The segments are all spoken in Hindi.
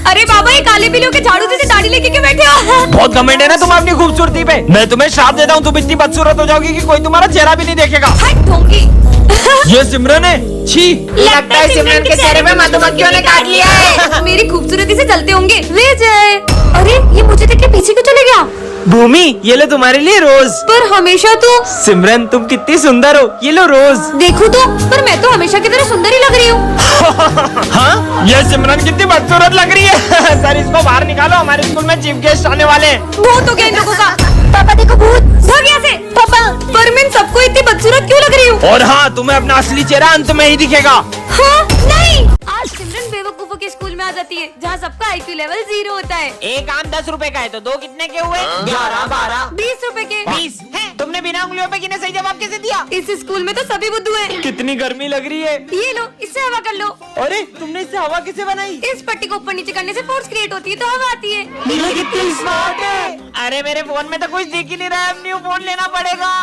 अरे बाबा, ये काले बिल्लियों के झाड़ू से दाढ़ी लेके क्यों बैठे हो? बहुत घमंड है ना तुम अपनी खूबसूरती पे। मैं तुम्हें श्राप देता हूँ, तुम इतनी बदसूरत हो जाओगी कि कोई तुम्हारा चेहरा भी नहीं देखेगा। हट ढोंगी। ये सिमरन है। छी, लगता है सिमरन के चेहरे पे मधुमक्खियों ने काट लिया है। मेरी खूबसूरती से जलते होंगे। विजय, अरे ये मुझे देख के पीछे क्यों चले गया? भूमि, ये लो तुम्हारे लिए रोज। पर हमेशा तो सिमरन तुम कितनी सुंदर हो, ये लो रोज। देखो तो, पर मैं तो हमेशा की तरह सुंदर ही लग रही हूँ। हाँ, ये सिमरन कितनी बदसूरत लग रही है। सर इसको बाहर निकालो, हमारे स्कूल में चीफ गेस्ट आने वाले हैं। भूत हो गया इन लोगों का। पापा देखो भूत, भाग यहाँ से। पापा, पर मैं सबको इतनी बदसूरत क्यों लग रही हूँ? और हाँ, तुम्हें अपना असली चेहरा अंत में ही दिखेगा। हाँ, नहीं। आज सिमरन बेवकूफों के स्कूल में आ जाती है, जहाँ सबका IQ लेवल 0 होता है। एक आम 10 रुपए का है तो 2 कितने के हुए? 11, 12, 20 रुपए के। 20 है। तुमने बिना उंगलियों पे गिने सही जवाब कैसे दिया? इस स्कूल में तो सभी बुद्धू हैं। कितनी गर्मी लग रही है। ये लो, इससे हवा कर लो। अरे तुमने इससे हवा कैसे बनाई? इस पट्टी को ऊपर नीचे करने से फोर्स क्रिएट होती है तो हवा आती है। नीला कितनी स्मार्ट है। अरे मेरे फोन में तो कुछ दिख ही नहीं रहा है, अब न्यू फोन लेना पड़ेगा।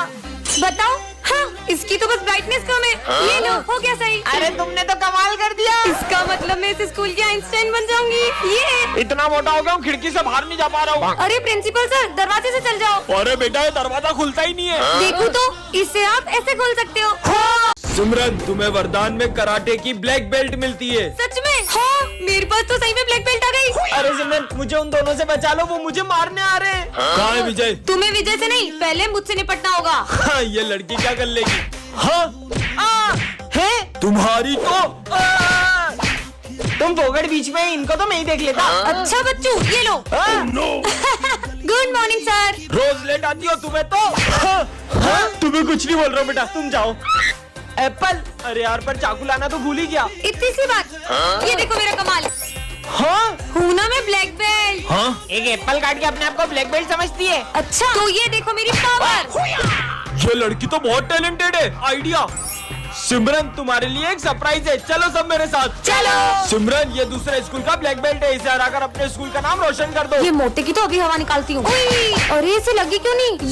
बताओ। हाँ, इसकी तो बस ब्राइटनेस कम है। ये लो, हो गया सही। अरे तुमने तो कमाल कर दिया। इसका मतलब मैं इस स्कूल की आइंस्टाइन बन जाऊंगी। ये इतना मोटा हो गया हूँ, खिड़की से बाहर नहीं जा पा रहा हूँ। अरे प्रिंसिपल सर, दरवाजे से चल जाओ। अरे बेटा, ये दरवाजा खुलता ही नहीं है। देखो तो, इससे आप ऐसे खोल सकते हो। सिमरन, तुम्हें वरदान में कराटे की ब्लैक बेल्ट मिलती है। सच में? हाँ, मेरे पास तो सही में ब्लैक बेल्ट आ गई। अरे सिमरन, मुझे उन दोनों से बचा लो, वो मुझे मारने आ रहे हैं। कहाँ है विजय? तुम्हें विजय से नहीं, पहले मुझसे निपटना होगा। हाँ, ये लड़की क्या कर लेगी? हाँ, है तुम्हारी तो तुम फोगड़ बीच में, इनको तो मैं ही देख लेता। अच्छा बच्चू, ये लो। Good morning sir. रोज लेट आती हो तुम्हें तो। तुम्हें कुछ नहीं बोल रहा हूँ बेटा, तुम जाओ। एप्पल, अरे यार पर चाकू लाना तो भूल ही गया। इतनी सी बात। ये देखो मेरा कमाल। हाँ हूँ ना मैं ब्लैक बेल्ट। हाँ, एक एप्पल काट के अपने आप को ब्लैक बेल्ट समझती है। अच्छा, तो ये देखो मेरी पावर। ये लड़की तो बहुत टैलेंटेड है। आइडिया। सिमरन, तुम्हारे लिए एक सरप्राइज है, चलो सब मेरे साथ। चलो। सिमरन, ये दूसरे स्कूल का ब्लैक बेल्ट है, इसे हराकर अपने स्कूल का नाम रोशन कर दो। ये मोटे की तो अभी हवा निकालती हूँ। अरे इसे लगी क्यों नहीं?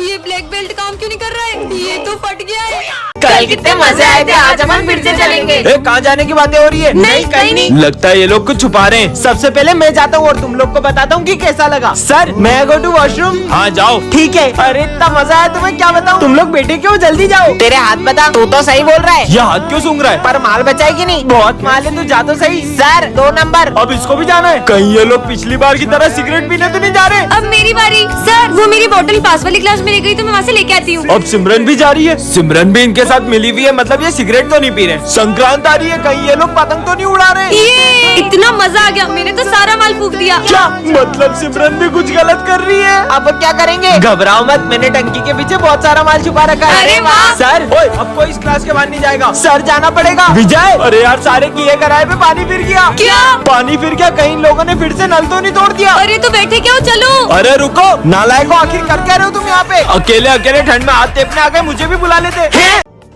ये ब्लैक बेल्ट काम क्यों नहीं कर रहा है? ये तो फट गया है। कल कितने मजे आए थे, आज अपन फिर से चलेंगे। कहाँ जाने की बातें हो रही है? नहीं, कहीं नहीं। लगता है ये लोग कुछ छुपा रहे हैं। सबसे पहले मैं जाता हूँ और तुम लोग को बताता हूँ कि कैसा लगा। सर, मैं गो टू वॉशरूम। हाँ जाओ। ठीक है। अरे इतना मजा आया, तुम्हें क्या बताऊँ। तुम लोग बेटे क्यों, जल्दी जाओ। तेरे हाथ बता, तू तो सही बोल रहा है। ये हाथ क्यों सूंघ रहा है? पर माल बचाएगी नहीं। बहुत माल है, तू जा तो सही। Sir 2 number. अब इसको भी जाना है। कहीं ये लोग पिछली बार की तरह सिगरेट पीने तो नहीं जा रहे? अब मेरी बारी। सर, वो मेरी बोतल पास वाली क्लास में रह गई तो मैं वहाँ से लेके आती हूँ। अब सिमरन भी जा रही है। सिमरन भी इनके साथ मिली हुई है, मतलब ये सिगरेट तो नहीं पी रहे। संक्रांत आ रही है, कहीं ये लोग पतंग तो नहीं उड़ा रहे? ये इतना मजा आ गया, मैंने तो सारा माल फूक दिया। क्या मतलब सिमरन भी कुछ गलत कर रही है? अब क्या करेंगे? घबराओ मत, मैंने टंकी के पीछे बहुत सारा माल छुपा रखा है। अरे वाह। सर, ओए, अब कोई इस क्लास के बाहर नहीं जाएगा। सर जाना पड़ेगा। विजय, अरे यार सारे किए कराए पे पानी फिर गया। क्या? पानी फिर गया? कहीं लोगों ने फिर से नल तो नहीं तोड़ दिया? अरे तो बैठे क्या हो, चलो। अरे रुको, नालायकों, आखिर कर क्या रहे हो तुम यहाँ पे? अकेले अकेले ठंड में हाथ टेपने आ गए, मुझे भी बुला लेते।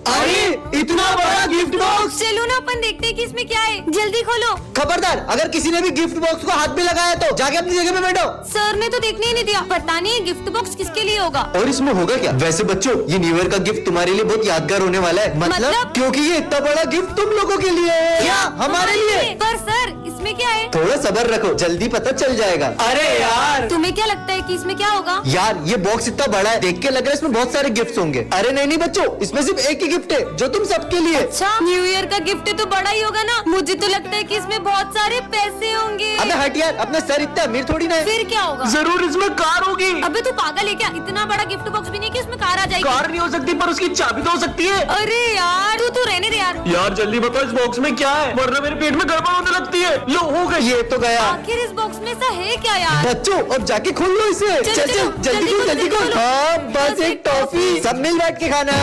अरे इतना बड़ा गिफ्ट बॉक्स! चलो ना, अपन देखते हैं कि इसमें क्या है। जल्दी खोलो। खबरदार, अगर किसी ने भी गिफ्ट बॉक्स को हाथ में लगाया तो जाके अपनी जगह पे बैठो। सर ने तो देखने ही नहीं दिया। पता नहीं गिफ्ट बॉक्स किसके लिए होगा। और इसमें होगा क्या? वैसे बच्चों, ये न्यू ईयर का गिफ्ट तुम्हारे लिए बहुत यादगार होने वाला है। मतलब? क्योंकि ये इतना बड़ा गिफ्ट तुम लोगों के लिए है। क्या? हमारे लिए? पर सर, इसमें क्या है? थोड़ा सब्र रखो, जल्दी पता चल जाएगा। अरे यार तुम्हें क्या लगता है कि इसमें क्या होगा? यार, ये बॉक्स इतना बड़ा है, देख के लग रहा है इसमें बहुत सारे गिफ्ट होंगे। अरे नहीं नहीं बच्चों, इसमें सिर्फ एक ही गिफ्ट है जो तुम सबके लिए। अच्छा, न्यू ईयर का गिफ्ट तो बड़ा ही होगा ना। मुझे तो लगता है कि इसमें बहुत सारे पैसे होंगे। अबे हट यार, अपना सर इतना अमीर थोड़ी ना है। फिर क्या होगा? जरूर इसमें कार होगी। अबे तू पागल है क्या? इतना बड़ा गिफ्ट बॉक्स भी नहीं कि उसमें कार आ जाएगी। कार नहीं हो सकती, पर उसकी चाबी तो हो सकती है। अरे यार, तू रहने दे यार। यार जल्दी बताओ इस बॉक्स में क्या है, वरना मेरे पेट में गड़बड़ होने लगती है। लो हो गई। ये तो गया। आखिर इस बॉक्स में ऐसा है क्या यार? बच्चों, अब जाके खोल लो इसे। चल, चल चलो, चल जल्दी खोल, जल्दी खोल। हाँ, बस एक टॉफी, सब मिल बैठ के खाना।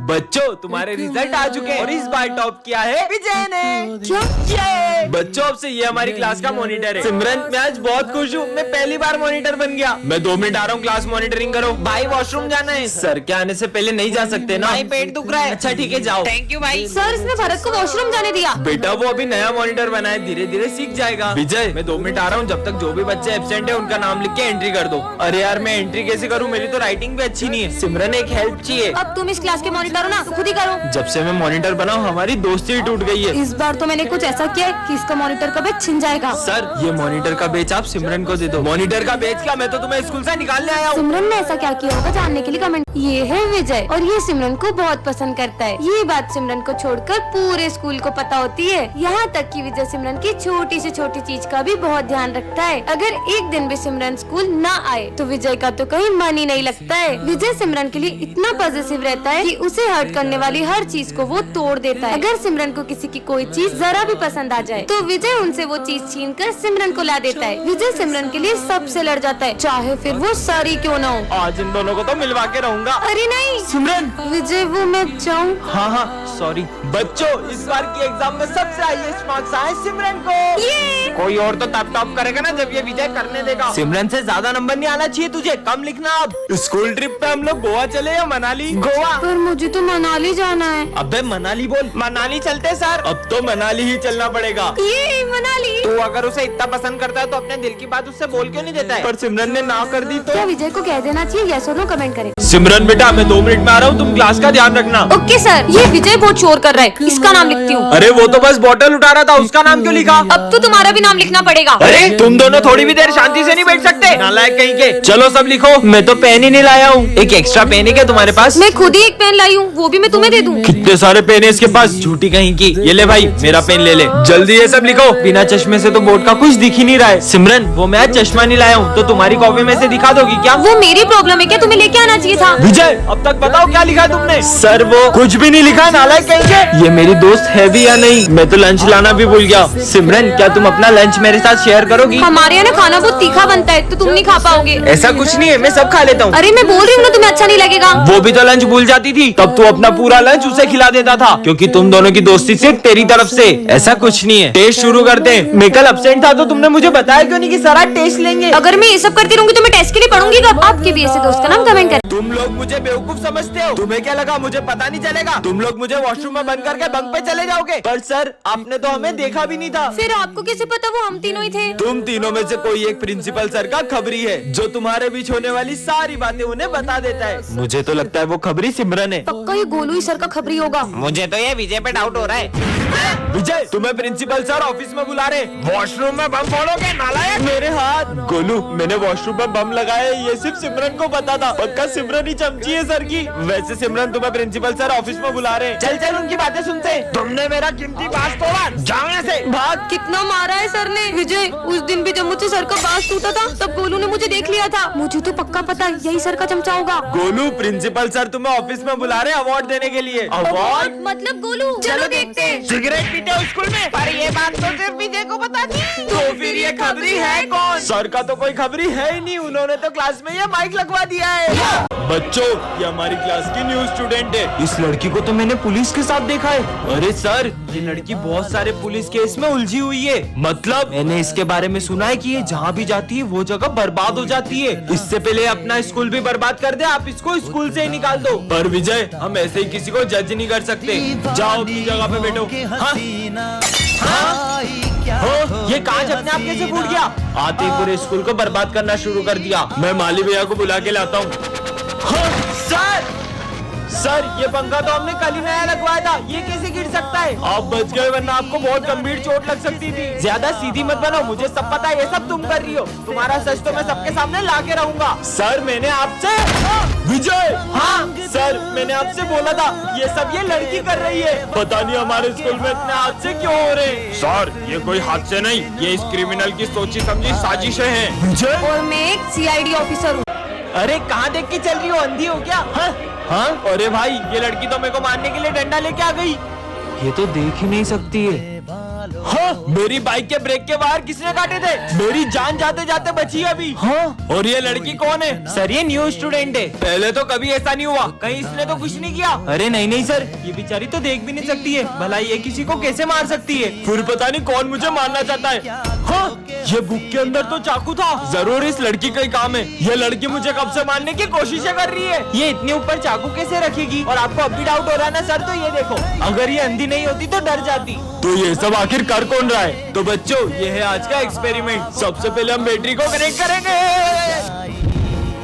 बच्चों, तुम्हारे रिजल्ट आ चुके हैं और इस बार टॉप किया है विजय ने। क्या? ये बच्चों, अब से ये हमारी क्लास का मॉनिटर है। सिमरन, मैं आज बहुत खुश हूँ, मैं पहली बार मॉनिटर बन गया। मैं 2 मिनट आ रहा हूँ, क्लास मॉनिटरिंग करो। भाई वॉशरूम जाना है। सर के आने से पहले नहीं जा सकते ना? भाई पेट दुख रहा है। अच्छा ठीक है, जाओ। थैंक यू भाई। सर, इसने भरत को वॉशरूम जाने दिया। बेटा, वो अभी नया मॉनिटर बना है, धीरे धीरे सीख जाएगा। विजय, मैं 2 मिनट आ रहा हूँ, जब तक जो भी बच्चे एब्सेंट है उनका नाम लिख के एंट्री कर दो। अरे यार, मैं एंट्री कैसे करूँ? मेरी तो राइटिंग भी अच्छी नहीं है। सिमरन, एक हेल्प चाहिए। अब तुम इस क्लास के मॉनिटर करो ना, तो खुद ही करो। जब से मैं मॉनिटर बना हूँ हमारी दोस्ती ही टूट गई है। इस बार तो मैंने कुछ ऐसा किया है कि इसका मॉनिटर का बैच छिन जाएगा। सर ये मॉनिटर का बेच आप सिमरन को दे दो। मॉनिटर का बेच क्या, मैं तो तुम्हें स्कूल से निकालने आया हूँ। सिमरन ने ऐसा क्या किया होगा जानने के लिए कमेंट। ये है विजय और ये सिमरन को बहुत पसंद करता है। ये बात सिमरन को छोड़कर पूरे स्कूल को पता होती है। यहाँ तक कि विजय सिमरन की छोटी से छोटी चीज का भी बहुत ध्यान रखता है। अगर एक दिन भी सिमरन स्कूल न आए तो विजय का तो कहीं मन ही नहीं लगता है। विजय सिमरन के लिए इतना पॉजिटिव रहता है कि उसे हर्ट करने वाली हर चीज को वो तोड़ देता है। अगर सिमरन को किसी की कोई चीज जरा भी पसंद आ जाए तो विजय उनसे वो चीज छीन कर सिमरन को ला देता है। विजय सिमरन के लिए सबसे लड़ जाता है, चाहे फिर वो सारी क्यों ना हो। आज इन दोनों को तो मिलवा के रहूंगा। अरे नहीं सिमरन। विजय, वो मैं जाऊँ। हाँ हाँ सॉरी। बच्चों इस बार की एग्जाम में सबसे हाईएस्ट मार्क्स आए सिमरन को। कोई और तो तब टॉप करेगा ना जब ये विजय करने देगा। सिमरन से ज्यादा नंबर नहीं आना चाहिए तुझे, कम लिखना। अब स्कूल ट्रिप पे हम लोग गोवा चले या मनाली? गोवा। पर मुझे तो मनाली जाना है। अबे मनाली बोल। मनाली चलते सर। अब तो मनाली ही चलना पड़ेगा। ये मनाली। तू अगर उसे इतना पसंद करता है तो अपने दिल की बात उससे बोल क्यों नहीं देता है? पर सिमरन ने ना कर दी तो क्या विजय को कह देना चाहिए? यस और नो कमेंट करें। सिमरन बेटा मैं 2 मिनट में आ रहा हूँ, तुम क्लास का ध्यान रखना। Okay sir. ये विजय बहुत शोर कर रहा है, इसका नाम लिखती हूँ। अरे वो तो बस बॉटल उठा रहा था, उसका नाम क्यों लिखा? अब तो तुम्हारा भी नाम लिखना पड़ेगा। अरे तुम दोनों थोड़ी भी देर शांति से नहीं बैठ सकते? नालायक कहीं के। चलो सब लिखो। मैं तो पेन ही नहीं लाया हूँ। एक एक्स्ट्रा पेन है क्या तुम्हारे पास? मैं खुद ही एक पेन लाई हूँ, वो भी मैं तुम्हें दे दूँ। कितने सारे पेन है इसके पास, झूठी कहीं की। ये ले भाई मेरा पेन ले ले, जल्दी ये सब लिखो। बिना चश्मे से तो बोर्ड का कुछ दिख ही नहीं रहा है। सिमरन वो मैं आज चश्मा नहीं लाया हूँ तो तुम्हारी कॉपी में से दिखा दोगी क्या? वो मेरी प्रॉब्लम है क्या? तुम्हें लेके आना चाहिए था। विजय अब तक बताओ क्या लिखा तुमने? सर वो कुछ भी नहीं लिखा, नालायक कहीं के। ये मेरी दोस्त है भी या नहीं? मैं तो लंच लाना भी भूल गया। सिमरन क्या तुम अपना लंच मेरे साथ शेयर करोगी? हमारे यहाँ ना खाना बहुत तीखा बनता है तो तुम नहीं खा पाओगे। ऐसा कुछ नहीं है, मैं सब खा लेता हूँ। अरे मैं बोल रही हूँ ना तुम्हें अच्छा नहीं लगेगा। वो भी तो लंच भूल जाती थी, तब तू अपना पूरा लंच उसे खिला देता था, क्योंकि तुम दोनों की दोस्ती सिर्फ तेरी तरफ से। ऐसा कुछ नहीं है। टेस्ट शुरू करते हैं। मैं कल एब्सेंट था तो तुमने मुझे बताया क्यों नहीं कि सर आज टेस्ट लेंगे? अगर मैं ये सब करती रहूंगी तो मैं टेस्ट के लिए पढ़ूंगी कब? आपके भी ऐसे दोस्त का नाम कमेंट करें। तुम लोग मुझे बेवकूफ समझते हो। तुम्हें क्या लगा मुझे पता नहीं चलेगा? तुम लोग मुझे वॉशरूम में बंद करके बंक पे चले जाओगे। पर सर आपने तो हमें देखा भी नहीं था। फिर आपको कैसे पता वो हम तीनों ही थे? तुम तीनों में से कोई एक प्रिंसिपल सर का खबरी है जो तुम्हारे बीच होने वाली सारी बातें उन्हें बता देता है। मुझे तो लगता है वो खबरी सिमरन है। पक्का ये गोलू ही सर का खबरी होगा। मुझे तो ये विजय पे डाउट हो रहा है। विजय तुम्हें प्रिंसिपल सर ऑफिस में बुला रहे। वॉशरूम में बम फोड़ोगे नालायक? मेरे हाथ। गोलू मैंने वॉशरूम में बम लगाया, ये सिर्फ सिमरन को पता था। पक्का सिमरन ही चमची है सर की। वैसे सिमरन तुम्हें प्रिंसिपल सर ऑफिस में बुला रहे। चल चल उनकी बातें सुनते। तुमने मेरा कीमती बांस तोड़ा, जाओ यहाँ से। भाग। कितना मारा है सर ने। विजय उस दिन भी जब मुझसे सर का बांस टूटा था तब गोलू ने मुझे देख लिया था। मुझे तो पक्का पता यही सर का चमचा होगा। गोलू प्रिंसिपल सर तुम्हें ऑफिस में बुला रहे अवार्ड देने के लिए। अवार्ड मतलब गोलू। चलो देखते हैं। सिगरेट पीते हो स्कूल में? पर ये बात तो सिर्फ विजय को पता थी। तो फिर ये खबरी है कौन? सर का तो कोई खबरी है ही नहीं, उन्होंने तो क्लास में ये माइक लगवा दिया है। बच्चों ये हमारी क्लास की न्यू स्टूडेंट है। इस लड़की को तो मैंने पुलिस के साथ देखा है। अरे सर ये लड़की बहुत सारे पुलिस केस में उलझी हुई है। मतलब मैंने इसके बारे में सुना है कि ये जहाँ भी जाती है वो जगह बर्बाद हो जाती है। इससे पहले अपना स्कूल भी बर्बाद कर दे, आप इसको स्कूल से ही निकाल दो। पर विजय हम ऐसे ही किसी को जज नहीं कर सकते। जाओ अपनी जगह पे बैठो। हाँ? हो, ये कांच अपने आप कैसे फूट गया? आते ही पूरे स्कूल को बर्बाद करना शुरू कर दिया। मैं माली भैया को बुला के लाता हूँ। सर सर ये पंखा तो हमने कल ही नया लगवाया था, ये कैसे गिर सकता है? आप बच गए वरना आपको बहुत गंभीर चोट लग सकती थी। ज्यादा सीधी मत बनो, मुझे सब पता है ये सब तुम कर रही हो। तुम्हारा सच तो मैं सबके सामने ला के रहूंगा। सर मैंने आपसे विजय। हाँ सर मैंने आपसे बोला था ये सब ये लड़की कर रही है। पता नहीं हमारे स्कूल में इतने हादसे क्यों हो रहे हैं। सर ये कोई हादसे नहीं, ये इस क्रिमिनल की सोची समझी साजिशें हैं। विजय और मैं एक CID ऑफिसर हूँ। अरे कहाँ देख के चल रही हो, अंधी हो क्या? हाँ अरे भाई ये लड़की तो मेरे को मारने के लिए डंडा लेके आ गई। ये तो देख ही नहीं सकती है। हाँ मेरी बाइक के ब्रेक के बाहर किसने काटे थे? मेरी जान जाते जाते बची अभी। हाँ और ये लड़की कौन है? सर ये न्यू स्टूडेंट है। पहले तो कभी ऐसा नहीं हुआ, कहीं इसने तो कुछ नहीं किया। अरे नहीं नहीं सर ये बेचारी तो देख भी नहीं सकती है, भला ये किसी को कैसे मार सकती है? फिर पता नहीं कौन मुझे मारना चाहता है। हाँ ये बुक के अंदर तो चाकू था, जरूर इस लड़की का ही काम है। ये लड़की मुझे कब से मारने की कोशिशें कर रही है। ये इतने ऊपर चाकू कैसे रखेगी? और आपको अब भी डाउट हो रहा है ना सर? तो ये देखो, अगर ये अंधी नहीं होती तो डर जाती। तो ये सब आखिर कर कौन रहा है? तो बच्चों ये है आज का एक्सपेरिमेंट। सबसे पहले हम बैटरी को कनेक्ट करेंगे।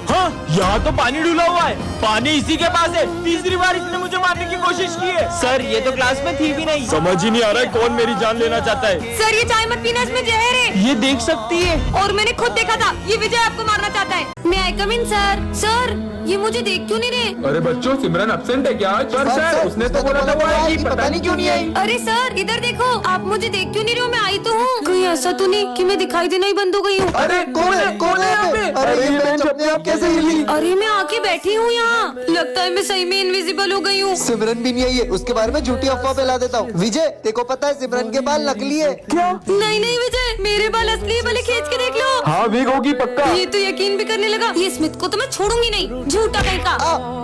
हाँ यहाँ तो पानी डूला हुआ है, पानी इसी के पास है। तीसरी बार इसने मुझे मारने की कोशिश की है। सर ये तो क्लास में थी भी नहीं। समझ ही नहीं आ रहा है कौन मेरी जान लेना चाहता है। सर ये चाय मत पीना, इसमें जहर है। ये देख सकती है। और मैंने खुद देखा था, ये विजय आपको मारना चाहता है। मैं आई कम इन सर। सर ये मुझे देख क्यों नहीं रहे? अरे बच्चों, सिमरन एब्सेंट है क्या? सर उसने तो बोला था वो आएगी, पता नहीं क्यों नहीं आई। अरे सर इधर देखो, आप मुझे देख क्यों नहीं रहे हो? मैं आई तो हूँ। कहीं ऐसा तो नहीं कि मैं दिखाई देना ही बंद हो गई हूँ? अरे कौन है यहाँ पे? अरे ये बेंच अपने आप कैसे हिली? अरे मैं आके बैठी हूँ यहाँ, लगता है मैं सही में इनविजिबल हो गई हूँ। सिमरन भी नहीं आई है, उसके बारे में झूठी अफवाह फैला देता हूँ। विजय तेको पता है सिमरन के बाल नकली है। क्या? नहीं नहीं विजय, मेरे बाल असली है, भले खींच के देख लो। हाँ वीक होगी पक्का। ये तो यकीन भी करने लगा। ये स्मिथ को तो मैं छोड़ूंगी नहीं, झूठा कहीं का।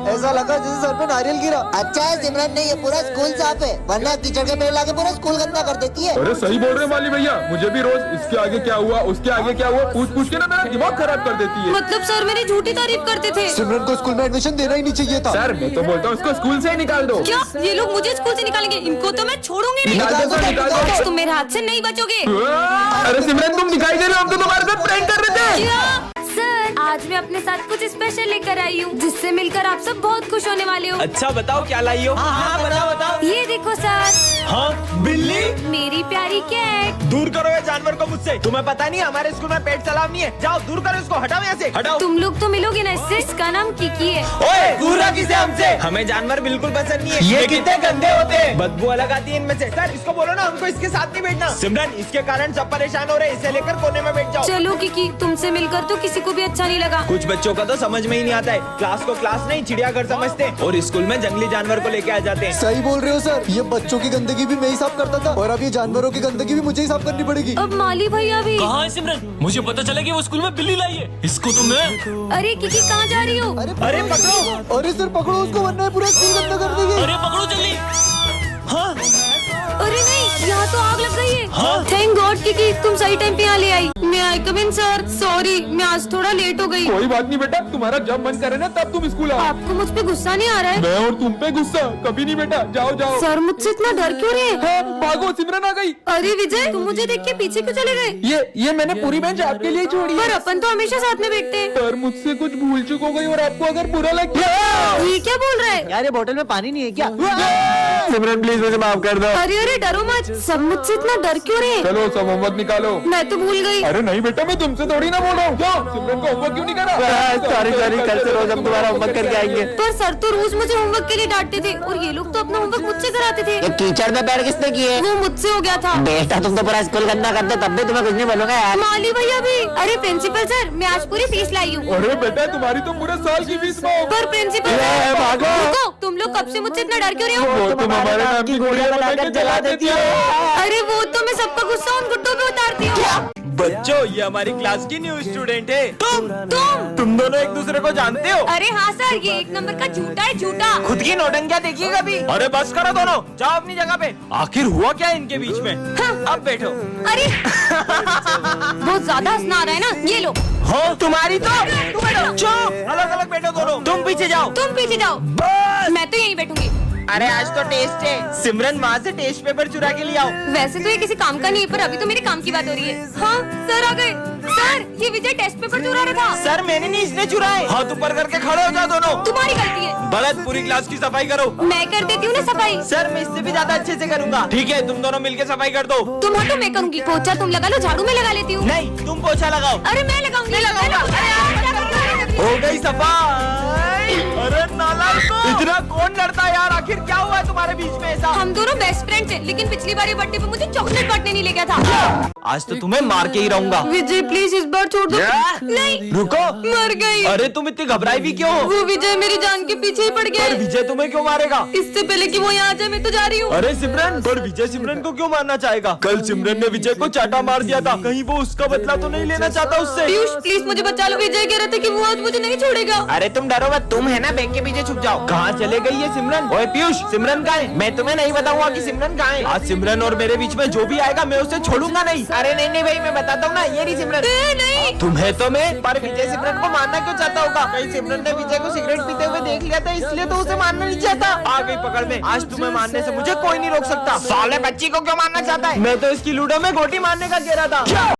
ऐसा लगा जैसे सर पे नारियल गिरा। अच्छा है सिमरन नहीं, ये पूरा स्कूल साफ है, वरना कीचड़ के पेड़ लाके पूरा स्कूल गंदा कर देती है। अरे सही बोल रहे वाली भैया, मुझे भी रोज इसके आगे क्या हुआ, उसके आगे क्या हुआ पूछ के ना मेरा दिमाग खराब कर देती है। मतलब सर मेरी झूठी तारीफ करते थे। सिमरन को स्कूल में एडमिशन देना ही नहीं चाहिए था। सर मैं तो बोलता हूँ उसको स्कूल से ही निकाल दो। क्या ये लोग मुझे स्कूल से निकालेंगे? इनको तो मैं छोड़ूंगी नहीं। निकाल दो सर, निकाल दो। आज तुम मेरे हाथ से नहीं बचोगे। अरे सिमरन तुम दिखाई दे रहे हो, हम तो तुम्हारे साथ प्रैंक कर रहे थे। क्या? सर आज मैं अपने साथ कुछ स्पेशल लेकर आई हूँ, जिससे मिलकर आप सब बहुत खुश होने वाले हो। अच्छा बताओ क्या लाई हो? हाँ बताओ बताओ। ये देखो सर। हाँ बिल्ली? मेरी प्यारी कैट। दूर करो ये जानवर को मुझसे। तुम्हें पता नहीं हमारे स्कूल में पेट सलाम नहीं है। जाओ दूर करो इसको, हटाओ यहाँ से, हटाओ। तुम लोग तो मिलोगे ना इससे। इसका नाम किकी है। ओए दूर रख इसे हमसे। हमें जानवर बिल्कुल पसंद नहीं है। ये कितने गंदे होते हैं, बदबू अलग आती है इनमें से। सर इसको बोलो ना हमको इसके साथ नहीं बैठना। सिमरन इसके कारण सब परेशान हो रहे हैं, इसे लेकर कोने में बैठ जाओ। चलो किकी, तुमसे मिलकर तो किसी को भी अच्छा नहीं लगा। कुछ बच्चों का तो समझ में ही नहीं आता है, क्लास को क्लास नहीं चिड़ियाघर समझते हैं और स्कूल में जंगली जानवर को लेके आ जाते हैं। सही बोल रहे हो सर, ये बच्चों की गंदगी भी मैं ही साफ करता था और अब ये जानवरों की गंदगी भी मुझे ही साफ करनी पड़ेगी। अब माली भैया भी। कहाँ है सिमरन? मुझे पता चला कि वो स्कूल में बिल्ली लाई है। इसको तो मैं। अरे किकी कहाँ जा रही हो? अरे पकड़ो। अरे सर पकड़ो उसको, वरना ये पूरा स्कूल गंदा कर देगी। अरे पकड़ो जल्दी। हाँ अरे नहीं, यहाँ तो आग लग गई है। थैंक गॉड किकी तुम सही टाइम पे यहाँ ले आई। मैं आई कम इन सर। सॉरी मैं आज थोड़ा लेट हो गई। कोई बात नहीं बेटा, तुम्हारा जब मन करे ना तब तुम स्कूल आओ। आपको मुझ पे गुस्सा नहीं आ रहा है? मैं और तुम पे गुस्सा कभी नहीं बेटा, जाओ जाओ। सर मुझसे इतना डर क्यों रहे हैं? हाँ, भागो सिमरन आ गई। अरे विजय तुम मुझे देख के पीछे क्यों चले गए? ये मैंने पूरी बेंच आपके लिए छोड़ी है। पर अपन तो हमेशा साथ में बैठते हैं। पर मुझसे कुछ भूल चुक हो गई और आपको अगर बुरा लग गया। ये क्या बोल रहा है? यार ये बोतल में पानी नहीं है क्या? सिमरन प्लीज मुझे माफ कर दो। अरे अरे डरो मत, सब मुझसे इतना डर क्यों रहे हैं? चलो सब होमवर्क निकालो। मैं तो भूल गई। अरे नहीं बेटा, मैं तुमसे थोड़ी ना बोल रहा हूँ। जाओ सिमरन को होमवर्क क्यों नहीं करा? सॉरी कल से रोज हम तुम्हारा होमवर्क करके आएंगे। पर सर तो रोज मुझे होमवर्क के लिए डांटते थे और ये लोग तो अपना होमवर्क मुझसे कराते थे। कीचड़ में पैर किसने किए? वो मुझसे हो गया था। बेटा तुम तो पूरा स्कूल गंदा करते, तब भी तुम्हें कुछ नहीं बोलूंगा यार। माली भैया भी। अरे प्रिंसिपल सर मैं आज पूरी फीस लाई हूँ। अरे बेटा तुम्हारी तो पूरे साल की फीस माफ। पर प्रिंसिपल भागो। रुको, तुम लोग कब से मुझसे इतना डर क्यों रहे हो? वो तुम हमारे नाम की गोलियां बनाकर जला देती है। अरे वो तो मैं सबका गुस्सा उन गुड्डों पे उतारती हूँ। बच्चों ये हमारी क्लास की न्यू स्टूडेंट है। तुम दोनों एक दूसरे को जानते हो? अरे हाँ सर, ये एक नंबर का झूठा है, झूठा। खुद की नौटंकियां देखिए कभी। अरे बस करो दोनों, जाओ अपनी जगह पे। आखिर हुआ क्या इनके बीच में? अब बैठो। अरे बहुत ज्यादा हंसना आ रहा है ना, ये लो। हाँ तुम्हारी तो चुप, अलग अलग बैठो दोनों। तुम पीछे जाओ। तुम पीछे जाओ। मैं तो यहीं बैठूंगी। अरे आज तो टेस्ट है। सिमरन माँ से टेस्ट पेपर चुरा के ले आओ। वैसे तो ये किसी काम का नहीं है, पर अभी तो मेरे काम की बात हो रही है। हाँ सर आ गए। सर ये विजय टेस्ट पेपर चुरा रहा था। सर मैंने नहीं, इसने चुराए। हाथ ऊपर करके खड़े हो जाओ दोनों। तुम्हारी गलती है। बलद पूरी क्लास की सफाई करो। मैं कर देती हूँ ना सफाई। सर मैं इससे भी ज्यादा अच्छे से करूँगा। ठीक है तुम दोनों मिलके सफाई कर दो। तुम हटो, मैं करूँगी। पोछा तुम लगा लो, झाड़ू मैं लगा लेती हूँ। नहीं तुम पोछा लगाओ। अरे मैं लगाऊंगी। हो गई सफाई। अरे नालायकों, इतना कौन लड़ता है यार? आखिर क्या हुआ है तुम्हारे बीच में ऐसा? हम दोनों बेस्ट फ्रेंड्स हैं, लेकिन पिछली बार ये बर्थडे पे मुझे चॉकलेट बांटने नहीं ले गया था। आज तो तुम्हें मार के ही रहूंगा। विजय प्लीज इस बार छोड़ दो। नहीं रुको, मर गई। अरे तुम इतनी घबराई भी क्यों? वो विजय मेरी जान के पीछे ही पड़ गया। पर विजय तुम्हें क्यों मारेगा? इससे पहले कि वो यहाँ आ जाए मैं तो जा रही हूँ। अरे सिमरन, पर विजय सिमरन को क्यों मारना चाहेगा? कल सिमरन ने विजय को चाटा मार दिया था, कहीं वो उसका बदला तो नहीं लेना चाहता उससे? पीयूष प्लीज मुझे बचा लो। विजय कह रहा था कि वो आज मुझे नहीं छोड़ेगा। अरे तुम डरो मत, तुम है ना बैंक के पीछे छुप जाओ। कहाँ चले गई है सिमरन? ओए पीयूष, सिमरन कहाँ है? मैं तुम्हें नहीं बताऊंगा कि सिमरन कहाँ है। आज सिमरन और मेरे बीच में जो भी आएगा मैं उसे छोड़ूंगा नहीं। अरे नहीं नहीं भाई, मैं बताता हूँ ना, ये रही सिमरन। नहीं तुम्हें तो मैं, पर विजय सिमरन को मारना क्यों चाहता होगा? कहीं सिमरन ने विजय को सिगरेट पीते हुए देख लिया था, इसलिए तो उसे मारना नहीं चाहता। आ गई पकड़ में। आज तुम्हें मारने से मुझे कोई नहीं रोक सकता। साले बच्ची को क्यों मारना चाहता है? मैं तो इसकी लूडो में गोटी मारने का कह रहा था।